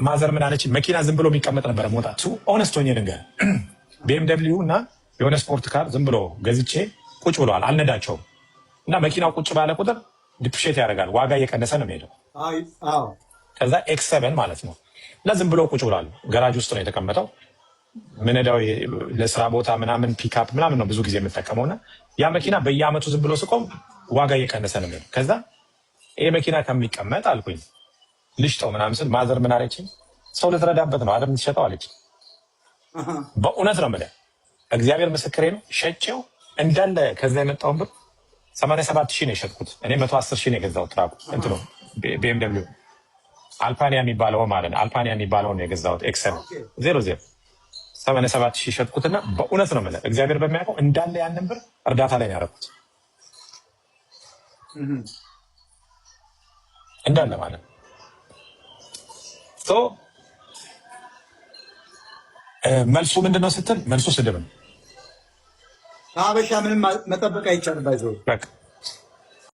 ማዘር ምን አለች? መኪና ዝም ብሎ የሚቀመጥ ነበረ መውጣቱ ኦነስት ሆኜ ልንገርህ ቢኤምደብሊዩ እና የሆነ ስፖርት ካር ዝም ብሎ ገዝቼ ቁጭ ብለዋል። አልነዳቸውም እና መኪናው ቁጭ ባለ ቁጥር ዲፕሼት ያደርጋል። ዋጋ እየቀነሰ ነው የሚሄደው። ከዛ ኤክስ7 ማለት ነው እና ዝም ብሎ ቁጭ ብሏል። ገራጅ ውስጥ ነው የተቀመጠው። ምንዳው ለስራ ቦታ ምናምን ፒክአፕ ምናምን ነው ብዙ ጊዜ የምጠቀመው እና ያ መኪና በየአመቱ ዝም ብሎ ስቆም ዋጋ እየቀነሰ ነው የሚሄደው። ከዛ ይሄ መኪና ከሚቀመጥ አልኩኝ ልሽጠው ምናምን ስል ማዘር ምን አለችኝ? ሰው ልትረዳበት ነው አይደል የምትሸጠው አለች። በእውነት ነው የምልህ እግዚአብሔር ምስክሬ ነው። ሸጬው እንዳለ ከዛ የመጣውን ብር 87,000 ነው የሸጥኩት። እኔ 110,000 ነው የገዛሁት። ትራኩ እንትኑ ቢኤምደብሊው አልፓኒያ የሚባለው ማለት ነው። አልፓኒያ የሚባለው ነው የገዛሁት። ኤክሰል 00 87,000 ሸጥኩትና በእውነት ነው የምልህ እግዚአብሔር በሚያውቀው እንዳለ ያንን ብር እርዳታ ላይ ያደረኩት እንዳለ ማለት ነው። መልሱ ምንድነው ስትል መልሱ ስድብ ነው። ከሀበሻ ምንም መጠበቅ አይቻልም። ባይዘው